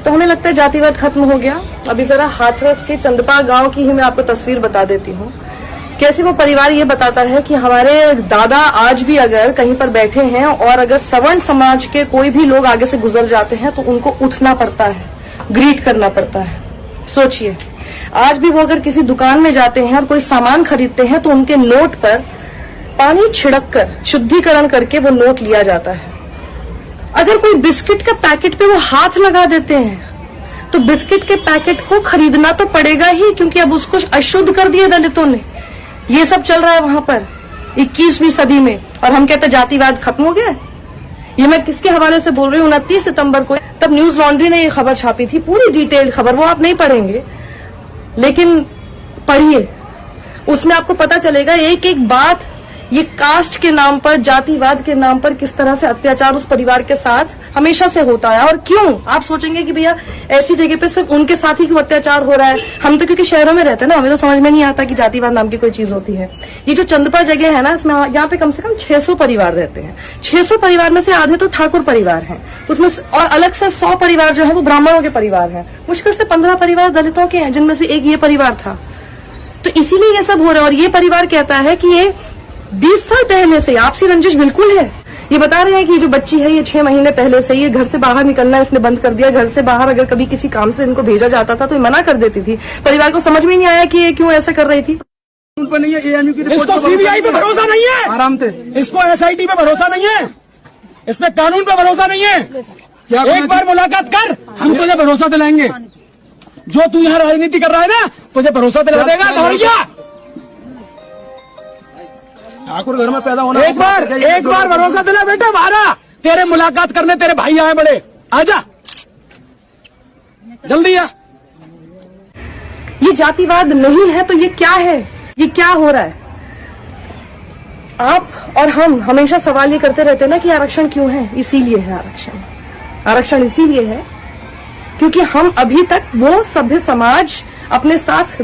तो हमें लगता है जातिवाद खत्म हो गया। अभी जरा हाथरस के चंदपा गांव की ही मैं आपको तस्वीर बता देती हूँ। कैसे वो परिवार ये बताता है कि हमारे दादा आज भी अगर कहीं पर बैठे हैं और अगर सवर्ण समाज के कोई भी लोग आगे से गुजर जाते हैं तो उनको उठना पड़ता है, ग्रीट करना पड़ता है। सोचिए, आज भी वो अगर किसी दुकान में जाते हैं और कोई सामान खरीदते हैं तो उनके नोट पर पानी छिड़क कर शुद्धिकरण करके वो नोट लिया जाता है। अगर कोई बिस्किट का पैकेट पे वो हाथ लगा देते हैं तो बिस्किट के पैकेट को खरीदना तो पड़ेगा ही, क्योंकि अब उसको अशुद्ध कर दिया दलितों ने। ये सब चल रहा है वहां पर 21वीं सदी में, और हम कहते हैं जातिवाद खत्म हो गया। ये मैं किसके हवाले से बोल रही हूँ? 29 सितंबर को तब न्यूज लॉन्ड्री ने ये खबर छापी थी, पूरी डिटेल्ड खबर। वो आप नहीं पढ़ेंगे लेकिन पढ़िए, उसमें आपको पता चलेगा एक एक बात। ये कास्ट के नाम पर, जातिवाद के नाम पर किस तरह से अत्याचार उस परिवार के साथ हमेशा से होता है। और क्यों? आप सोचेंगे कि भैया ऐसी जगह पे सिर्फ उनके साथ ही क्यों अत्याचार हो रहा है? हम तो क्योंकि शहरों में रहते हैं ना, हमें तो समझ में नहीं आता कि जातिवाद नाम की कोई चीज होती है। ये जो चंदपा जगह है ना, इसमें यहाँ पे कम से कम 600 परिवार रहते हैं। 600 परिवार में से आधे तो ठाकुर परिवार हैं, उसमें और अलग से 100 परिवार जो है वो ब्राह्मणों के परिवार हैं। मुश्किल से 15 परिवार दलितों के हैं, जिनमें से एक ये परिवार था। तो इसीलिए ये सब हो रहा है। और ये परिवार कहता है कि ये 20 साल पहले से आपसी रंजिश बिल्कुल है। ये बता रहे हैं कि जो बच्ची है ये 6 महीने पहले से ये घर से बाहर निकलना इसने बंद कर दिया। घर से बाहर अगर कभी किसी काम से इनको भेजा जाता था तो ये मना कर देती थी। परिवार को समझ में नहीं आया कि ये क्यों ऐसा कर रही थी। नहीं है, इसको सीबीआई पे भरोसा नहीं है, आराम से। इसको एसआईटी पे भरोसा नहीं है, इसमें कानून पे भरोसा नहीं है। एक बार मुलाकात कर, हम तुझे भरोसा दिलाएंगे। जो तू यहाँ राजनीति कर रहा है ना, तुझे भरोसा दिला देगा। धौरिया ठाकुर घर में पैदा होना, एक बार भरोसा दिला बेटा। बारा तेरे मुलाकात करने तेरे भाई आए बड़े, आजा जल्दी आ। ये जातिवाद नहीं है तो ये क्या है? ये क्या हो रहा है? आप और हम हमेशा सवाल ये करते रहते हैं ना कि आरक्षण क्यों है? इसीलिए है आरक्षण इसीलिए है क्योंकि हम अभी तक वो सभ्य समाज अपने साथ